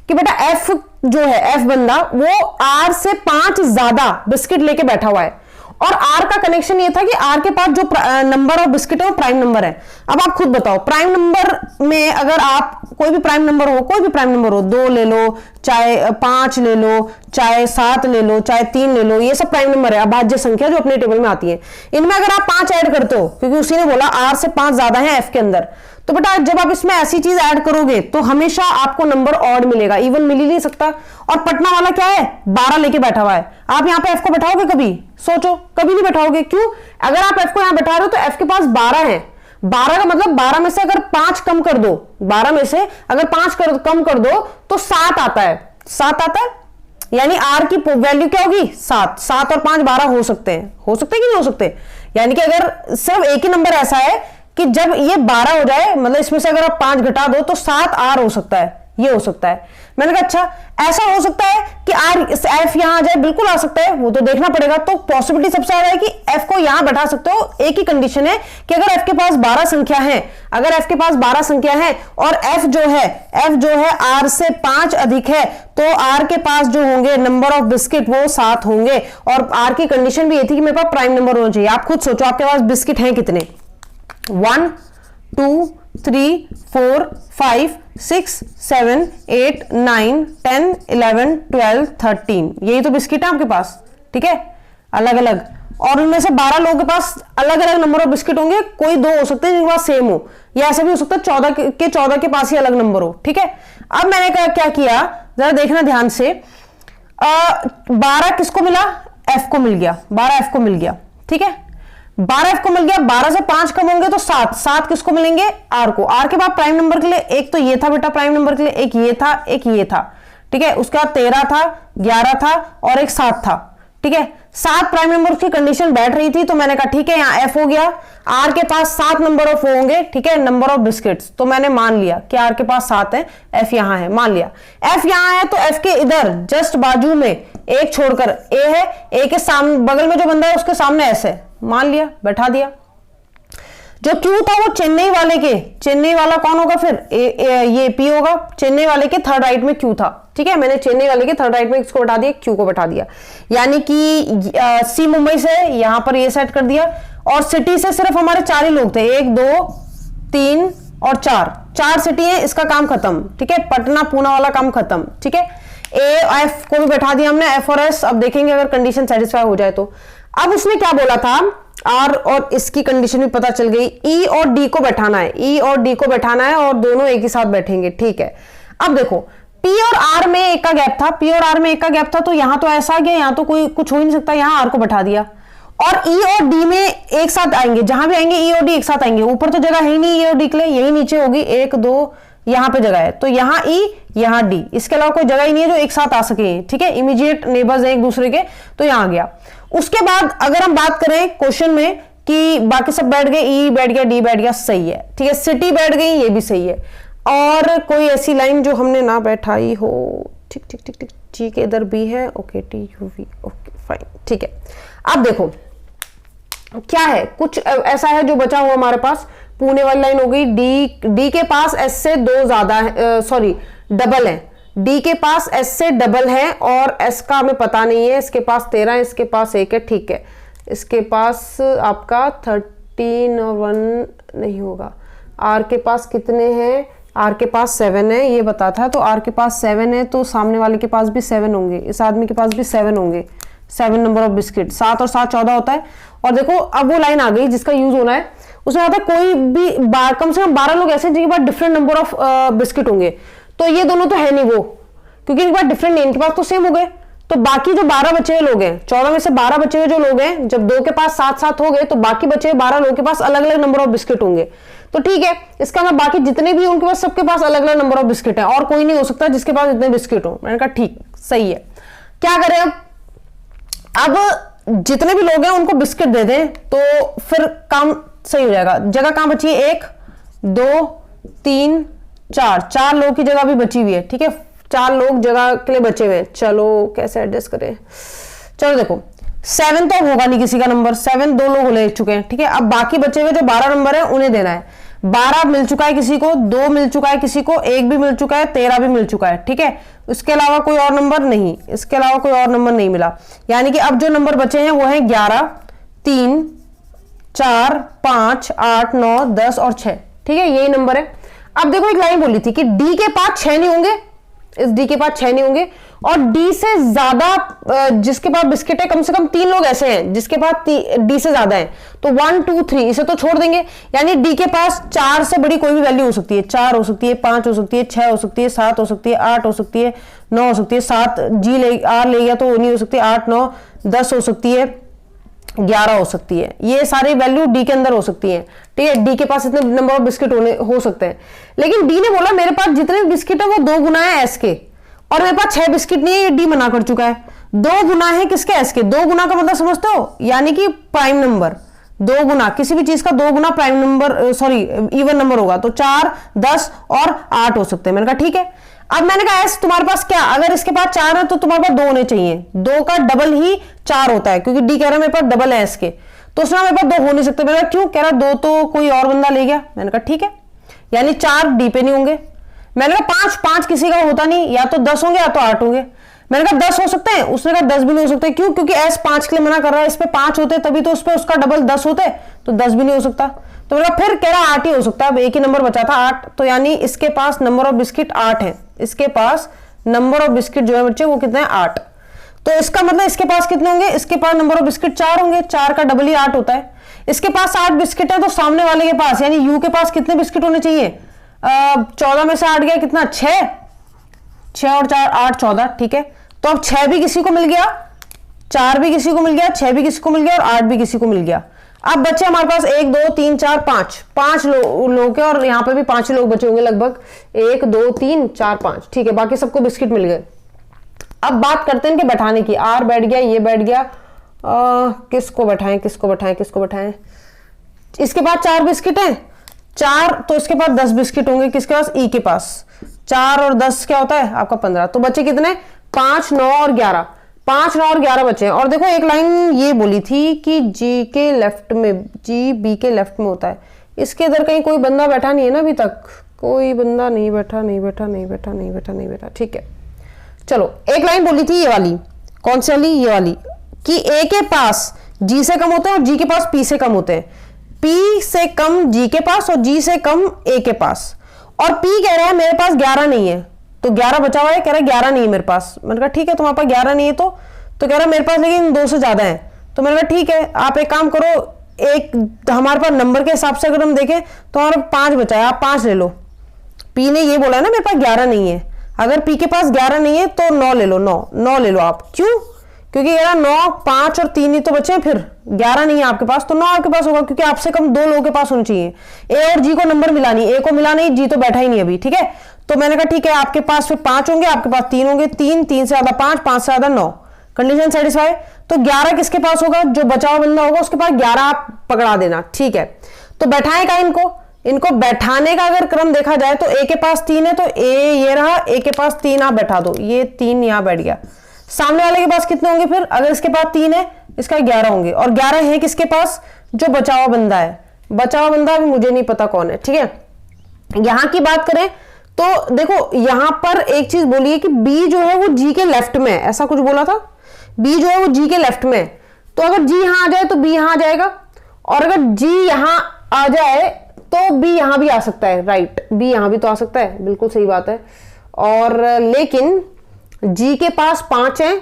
कि बेटा एफ जो है, एफ बंदा वो आर से 5 ज्यादा बिस्किट लेके बैठा हुआ है, और आर का कनेक्शन ये था कि आर के पास जो नंबर ऑफ बिस्किट है वो प्राइम नंबर है। अब आप खुद बताओ, प्राइम नंबर में अगर आप कोई भी प्राइम नंबर हो, कोई भी प्राइम नंबर हो, 2 ले लो, चाहे 5 ले लो, चाहे 7 ले लो, चाहे 3 ले लो, ये सब प्राइम नंबर है, अभाज्य संख्या जो अपने टेबल में आती है। इनमें अगर आप 5 ऐड करते हो, क्योंकि उसी ने बोला आर से 5 ज्यादा है एफ के अंदर, तो बेटा जब आप इसमें ऐसी चीज ऐड करोगे तो हमेशा आपको नंबर ऑड मिलेगा, इवन मिल ही नहीं सकता। और पटना वाला क्या है, 12 लेके बैठा हुआ है, आप यहां पे एफ को बैठाओगे कभी, सोचो कभी नहीं बैठाओगे, क्यों, अगर आप एफ को यहां बैठा रहे हो तो एफ के पास 12 है, 12 का मतलब 12 में से अगर 5 कम कर दो, 12 में से अगर 5 कम कर दो तो 7 आता है, 7 आता है, यानी आर की वैल्यू क्या होगी 7, 7 और 5 12 हो सकते हैं कि नहीं हो सकते। यानी कि अगर सिर्फ एक ही नंबर ऐसा है कि जब ये 12 हो जाए, मतलब इसमें से अगर आप 5 घटा दो तो 7 आर हो सकता है, ये हो सकता है। मैंने कहा अच्छा ऐसा हो सकता है कि एफ यहां आ जाए, बिल्कुल आ सकता है, वो तो देखना पड़ेगा। तो पॉसिबिलिटी सबसे ज्यादा है कि एफ को यहां बैठा सकते हो। एक ही कंडीशन है कि अगर एफ के पास 12 संख्या है, अगर एफ के पास 12 संख्या है और एफ जो है आर से 5 अधिक है, तो आर के पास जो होंगे नंबर ऑफ बिस्किट वो 7 होंगे। और आर की कंडीशन भी ये थी कि मेरे पास प्राइम नंबर होना चाहिए। आप खुद सोचो आपके पास बिस्किट हैं कितने, 1 2 3 4 5 6 7 8 9 10 11 12 13, यही तो बिस्किट है आपके पास, ठीक है, अलग अलग। और उनमें से 12 लोगों के पास अलग अलग नंबर ऑफ बिस्किट होंगे, कोई 2 हो सकते हैं जिनके पास सेम हो, या ऐसा भी हो सकता है 14 के पास ही अलग नंबर हो, ठीक है। अब मैंने क्या किया, जरा देखना ध्यान से, 12 किसको मिला, एफ को मिल गया, 12 एफ को मिल गया, ठीक है, 12 एफ को मिल गया। 12 से 5 कम होंगे तो 7 किसको मिलेंगे, आर को। आर के बाद प्राइम नंबर के लिए एक तो ये था बेटा, प्राइम नंबर के लिए एक ये था, एक ये था, ठीक है। उसके बाद 13 था, 11 था और एक 7 था, ठीक है। 7 प्राइम नंबर की कंडीशन बैठ रही थी, तो मैंने कहा ठीक है यहां एफ हो गया, आर के पास 7 नंबर ऑफ होंगे, ठीक है, नंबर ऑफ बिस्किट्स। तो मैंने मान लिया कि आर के पास 7 है, एफ यहां है, मान लिया। एफ यहां है तो एफ के इधर जस्ट बाजू में एक छोड़कर ए है, ए के सामने बगल में जो बंदा है उसके सामने एस है, मान लिया, बैठा दिया। जो क्यू था वो चेन्नई वाले के, चेन्नई वाला कौन होगा फिर, ये पी होगा, चेन्नई वाले के थर्ड राइट में क्यू था, ठीक है। मैंने चेन्नई वाले के थर्ड राइट में इसको बैठा दिया, क्यू को बैठा दिया, यानी कि सी मुंबई से यहां पर ये सेट कर दिया। और सिटी से सिर्फ हमारे 4 ही लोग थे, 1 2 3 और 4 सिटी है, इसका काम खत्म, ठीक है, पटना पूना वाला काम खत्म, ठीक है। ए एफ को भी बैठा दिया हमने, एफ और एस। अब देखेंगे अगर कंडीशन सेटिस्फाई हो जाए तो। अब उसने क्या बोला था, आर और इसकी कंडीशन भी पता चल गई, ई और डी को बैठाना है, ई और डी को बैठाना है और दोनों एक ही साथ बैठेंगे, ठीक है। अब देखो पी और आर में एक का गैप था, पी और आर में एक का गैप था, तो यहां तो ऐसा आ गया, यहां तो कोई कुछ हो ही नहीं सकता, यहां आर को बैठा दिया। और ई और डी में एक साथ आएंगे, जहां भी आएंगे ई और डी एक साथ आएंगे, ऊपर तो जगह है ही नहीं ई और डी के लिए, यही नीचे होगी, 1 2 यहां पे जगह है, तो यहां ई यहां डी, इसके अलावा कोई जगह ही नहीं है जो एक साथ आ सके, ठीक है, इमीडिएट नेबर्स है एक दूसरे के, तो यहां आ गया। उसके बाद अगर हम बात करें क्वेश्चन में कि बाकी सब बैठ गए, ई बैठ गया, डी बैठ गया, सही है, ठीक है, सिटी बैठ गई, ये भी सही है। और कोई ऐसी लाइन जो हमने ना बैठाई हो, ठीक ठीक ठीक ठीक ठीक है, इधर भी है, okay, T U V, okay fine, ठीक है। अब देखो क्या है, कुछ ऐसा है जो बचा हुआ हमारे पास, पुणे वाली लाइन हो गई, डी के पास एस से 2 ज्यादा है, सॉरी डबल है, डी के पास एस से डबल है और एस का हमें पता नहीं है, इसके पास 13 है, इसके पास 1 है, ठीक है, इसके पास आपका 13 और 1 नहीं होगा। आर के पास कितने हैं, आर के पास 7 है, ये बता था, तो आर के पास 7 है, तो सामने वाले के पास भी 7 होंगे, इस आदमी के पास भी 7 होंगे, 7 नंबर ऑफ बिस्किट, 7 और 7 14 होता है। और देखो अब वो लाइन आ गई जिसका यूज होना है, उसमें आता है कोई भी कम से कम 12 लोग ऐसे जिनके पास डिफरेंट नंबर ऑफ बिस्किट होंगे, तो ये दोनों तो है नहीं वो, क्योंकि इनके पास डिफरेंट नहीं, इनके पास तो सेम हो गए। तो बाकी जो 12 बचे हुए लोग हैं, 14 में से 12 बचे हुए जो लोग हैं, जब 2 के पास 7 हो गए, तो बाकी बचे हुए 12 लोगों के पास अलग अलग नंबर ऑफ बिस्किट होंगे। तो ठीक है, इसका मतलब बाकी जितने भी उनके पास सबके पास अलग अलग नंबर ऑफ बिस्किट है, और कोई नहीं हो सकता जिसके पास इतने बिस्किट हो। मैंने कहा ठीक, सही है। क्या करें अब जितने भी लोग हैं उनको बिस्किट दे दें, तो फिर काम सही हो जाएगा। जगह कहां बची है, 1 2 3 4 लोग की जगह भी बची हुई है, ठीक है, 4 लोग जगह के लिए बचे हुए हैं। चलो कैसे एडजस्ट करें, चलो देखो 7 तो होगा नहीं किसी का नंबर, 7 2 लोग ले चुके हैं, ठीक है। अब बाकी बचे हुए जो 12 नंबर है उन्हें देना है। 12 मिल चुका है किसी को, 2 मिल चुका है किसी को, 1 भी मिल चुका है, 13 भी मिल चुका है, ठीक है। इसके अलावा कोई और नंबर नहीं, इसके अलावा कोई और नंबर नहीं मिला, यानी कि अब जो नंबर बचे हैं वो है 11 3 4 5 8 9 10 और 6, ठीक है, यही नंबर है। अब देखो एक लाइन बोली थी कि डी के पास 6 नहीं होंगे, इस डी के पास 6 नहीं होंगे, और डी से ज्यादा जिसके पास बिस्किट है कम से कम 3 लोग ऐसे हैं जिसके पास डी से ज्यादा है, तो 1 2 3 इसे तो छोड़ देंगे, यानी डी के पास 4 से बड़ी कोई भी वैल्यू हो सकती है, 4 हो सकती है, 5 हो सकती है, 6 हो सकती है, 7 हो सकती है, 8 हो सकती है, 9 हो सकती है, 7 जी ले आर ले गया तो वो नहीं हो सकती, 8 9 10 हो सकती है, 11 हो सकती है, ये सारी वैल्यू डी के अंदर हो सकती है, ठीक है। डी के पास इतने नंबर ऑफ बिस्किट हो सकते हैं, लेकिन डी ने बोला मेरे पास जितने बिस्किट है वो 2 गुना है एस के, और मेरे पास 6 बिस्किट नहीं है, ये डी मना कर चुका है। 2 गुना है किसके, एस के। 2 गुना का मतलब समझते हो, यानी कि प्राइम नंबर 2 गुना किसी भी चीज का 2 गुना prime number, sorry even number होगा, तो 4 10 और 8 हो सकते हैं। मैंने कहा ठीक है। अब मैंने कहा एस तुम्हारे पास क्या, अगर इसके पास 4 है तो तुम्हारे पास 2 होने चाहिए, 2 का डबल ही 4 होता है, क्योंकि डी कह रहा है मेरे पास डबल है एस के, तो उसने मेरे पास 2 हो नहीं सकते। मैंने कहा क्यों, कह रहा 2 तो कोई और बंदा ले गया। मैंने कहा ठीक है, यानी 4 डी पे नहीं होंगे। मैंने कहा 5 किसी का होता नहीं, या तो 10 होंगे या तो 8 होंगे। मैंने कहा 10 हो सकते हैं, उसने कहा 10 भी नहीं हो सकते। क्यों, क्योंकि एस 5 के लिए मना कर रहा है, इस पे 5 होते तभी तो उस पे उसका डबल 10 होते, तो 10 भी नहीं हो सकता। तो मेरा फिर कह रहा 8 ही हो सकता है, अब एक ही नंबर बचा था 8, तो यानी इसके पास नंबर ऑफ बिस्किट 8 है, इसके पास नंबर ऑफ बिस्किट जो है बच्चे वो कितने हैं 8। तो इसका मतलब इसके पास कितने होंगे, इसके पास नंबर ऑफ बिस्किट 4 होंगे, 4 का डबल ही 8 होता है। इसके पास 8 बिस्किट है, तो सामने वाले के पास यानी यू के पास कितने बिस्किट होने चाहिए, 14 में से 8 गया कितना 6, 6 और 4 8 14, ठीक है। तो अब 6 भी किसी को मिल गया, 4 भी किसी को मिल गया, 6 भी किसी को मिल गया और 8 भी किसी को मिल गया। अब बच्चे हमारे पास 1 2 3 4 5 लोग के, और यहाँ पे भी 5 लोग बचे होंगे लगभग, 1 2 3 4 5, ठीक है। बाकी सबको बिस्किट मिल गए। अब बात करते हैं इनके बैठाने की, आर बैठ गया, ये बैठ गया, किसको बैठाएं किसको बैठाएं किसको बैठाएं। इसके पास 4 बिस्किट हैं, 4 तो इसके पास 10 बिस्किट होंगे, किसके पास ई के पास। 4 और 10 क्या होता है आपका 15, तो बच्चे कितने 5 9 और 11, 5 9 और 11 बचे हैं। और देखो एक लाइन ये बोली थी कि जी के लेफ्ट में, जी बी के लेफ्ट में होता है, इसके इधर कहीं कोई बंदा बैठा नहीं है ना अभी तक, कोई बंदा नहीं बैठा नहीं बैठा नहीं बैठा नहीं बैठा नहीं बैठा, ठीक है। चलो एक लाइन बोली थी ये वाली, कौन सी वाली, ये वाली, कि ए के पास जी से कम होते हैं और जी के पास पी से कम होते हैं, पी से कम जी के पास और जी से कम ए के पास। और पी कह रहा है मेरे पास 11 नहीं है, तो 11 बचा हुआ है, कह रहा है 11 नहीं है मेरे पास। मैंने कहा ठीक है तुम्हारे पास 11 नहीं है, तो कह रहा है मेरे पास लेकिन 2 से ज्यादा है। तो मैंने कहा ठीक है, आप एक काम करो, एक हमारे पास नंबर के हिसाब से अगर हम देखें तो हमारे 5 बचा है, आप 5 ले लो। पी ने ये बोला है ना मेरे पास 11 नहीं है, अगर पी के पास 11 नहीं है तो 9 ले लो, 9 ले लो आप। क्यों, क्योंकि यार 9 5 और 3 ही तो बचे, फिर 11 नहीं है आपके पास, तो 9 आपके पास होगा, क्योंकि आपसे कम 2 लोगों के पास होनी चाहिए। ए और जी को नंबर मिला नहीं, ए को मिला नहीं, जी तो बैठा ही नहीं अभी, ठीक है। तो मैंने कहा ठीक है, आपके पास फिर 5 होंगे, आपके पास 3 होंगे, 3 से ज्यादा 5, 5 से ज्यादा 9, कंडीशन सेटिस्फाई। तो 11 किसके पास होगा, जो बचा हुआ बंदा होगा उसके पास 11 आप पकड़ा देना, ठीक है। तो बैठाएगा इनको बैठाने का अगर क्रम देखा जाए तो ए के पास 3 है, तो ए ये रहा, ए के पास 3 आप बैठा दो, ये 3 यहां बैठ गया। सामने वाले के पास कितने होंगे फिर, अगर इसके पास 3 है, इसका 11 होंगे, और 11 है किसके पास, जो बचा हुआ बंदा है। बचा हुआ बंदा अभी मुझे नहीं पता कौन है, ठीक है। यहां की बात करें तो देखो यहां पर एक चीज बोली है कि बी जो है वो जी के लेफ्ट में है, ऐसा कुछ बोला था, बी जो है वो जी के लेफ्ट में है। तो अगर जी यहां आ जाए तो बी यहां आ जाएगा, और अगर जी यहां आ जाए तो बी यहां भी आ सकता है, राइट, बी यहां भी तो आ सकता है, बिल्कुल सही बात है। और लेकिन जी के पास 5 है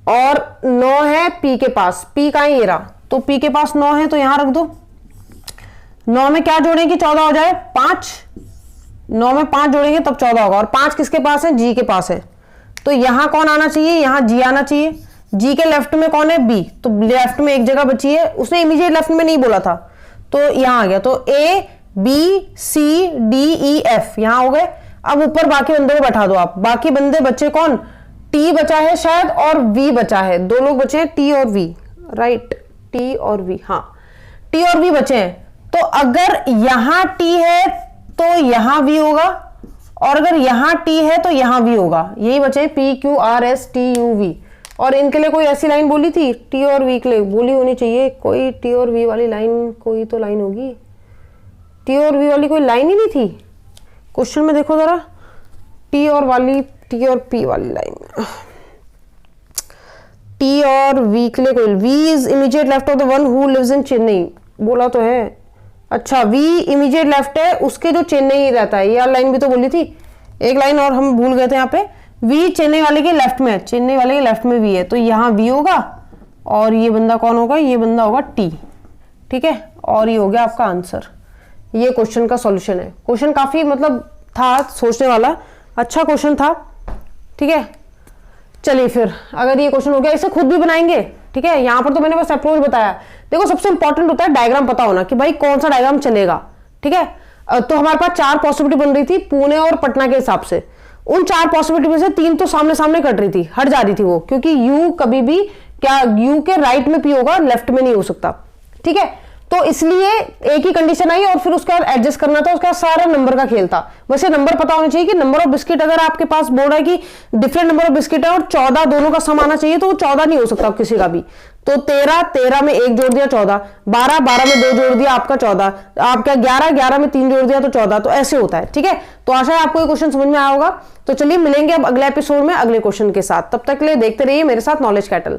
और 9 है पी के पास, पी का ये रहा, तो पी के पास 9 है तो यहां रख दो। 9 में क्या जोड़ें कि 14 हो जाए, 5, 9 में 5 जोड़ेंगे तब 14 होगा, और 5 किसके पास है, जी के पास है। तो यहां कौन आना चाहिए, यहां जी आना चाहिए। जी के लेफ्ट में कौन है, बी, तो लेफ्ट में एक जगह बची है, उसने इमीडिएट लेफ्ट में नहीं बोला था, तो यहां आ गया। तो A B C D E F यहां हो गए। अब ऊपर बाकी बंदों को बैठा दो आप, बाकी बंदे बच्चे कौन, टी बचा है शायद और वी बचा है, 2 लोग बचे हैं, टी और वी, राइट, टी और वी, हाँ टी और वी बचे हैं। तो अगर यहां टी है तो यहां वी होगा, और अगर यहां टी है तो यहां वी होगा, यही बचे P Q R S T U V. और इनके लिए कोई ऐसी लाइन बोली थी, टी और वी के लिए बोली होनी चाहिए कोई, टी और वी वाली लाइन, कोई तो लाइन होगी, टी और वी वाली कोई लाइन ही नहीं थी क्वेश्चन में, देखो जरा, टी और पी वाली लाइन, टी और वी के लिए कोई, V is immediate left of the one who lives in Chennai, बोला तो है, अच्छा वी इमीडिएट लेफ्ट है उसके जो चेन्नई रहता है, ये लाइन भी तो बोली थी। एक लाइन और हम भूल गए थे यहाँ पे, वी चेन्नई वाले के लेफ्ट में, चेन्नई वाले के लेफ्ट में वी है, तो यहाँ वी होगा, और ये बंदा कौन होगा, ये बंदा होगा टी, ठीक है। और ये हो गया आपका आंसर, ये क्वेश्चन का सॉल्यूशन है। क्वेश्चन काफी मतलब था सोचने वाला, अच्छा क्वेश्चन था, ठीक है। चलिए फिर अगर ये क्वेश्चन हो गया, इसे खुद भी बनाएंगे, ठीक है। यहाँ पर तो मैंने बस अप्रोच बताया, देखो सबसे इंपॉर्टेंट होता है डायग्राम पता होना कि भाई कौन सा डायग्राम चलेगा, ठीक है। तो हमारे पास 4 पॉसिबिलिटी बन रही थी पुणे और पटना के हिसाब से, उन 4 पॉसिबिलिटी में से 3 तो सामने सामने कट रही थी, हट जा रही थी वो, क्योंकि यू कभी भी क्या, यू के राइट में पी होगा, लेफ्ट में नहीं हो सकता, ठीक है। तो इसलिए एक ही कंडीशन आई और फिर उसके बाद एडजस्ट करना था, उसका सारा नंबर का खेल था। वैसे नंबर पता होना चाहिए कि नंबर ऑफ बिस्किट, अगर आपके पास बोल रहा है कि डिफरेंट नंबर ऑफ बिस्किट है और 14 दोनों का सम आना चाहिए, तो वो 14 नहीं हो सकता किसी का भी। तो 13 में 1 जोड़ दिया 14, 12 में 2 जोड़ दिया आपका 14, आपका 11 में 3 जोड़ दिया तो 14। तो ऐसे होता है, ठीक है। तो आशा है आपको ये क्वेश्चन समझ में आया होगा। तो चलिए मिलेंगे अब अगले एपिसोड में अगले क्वेश्चन के साथ। तब तक के लिए देखते रहिए मेरे साथ नॉलेज कैटल।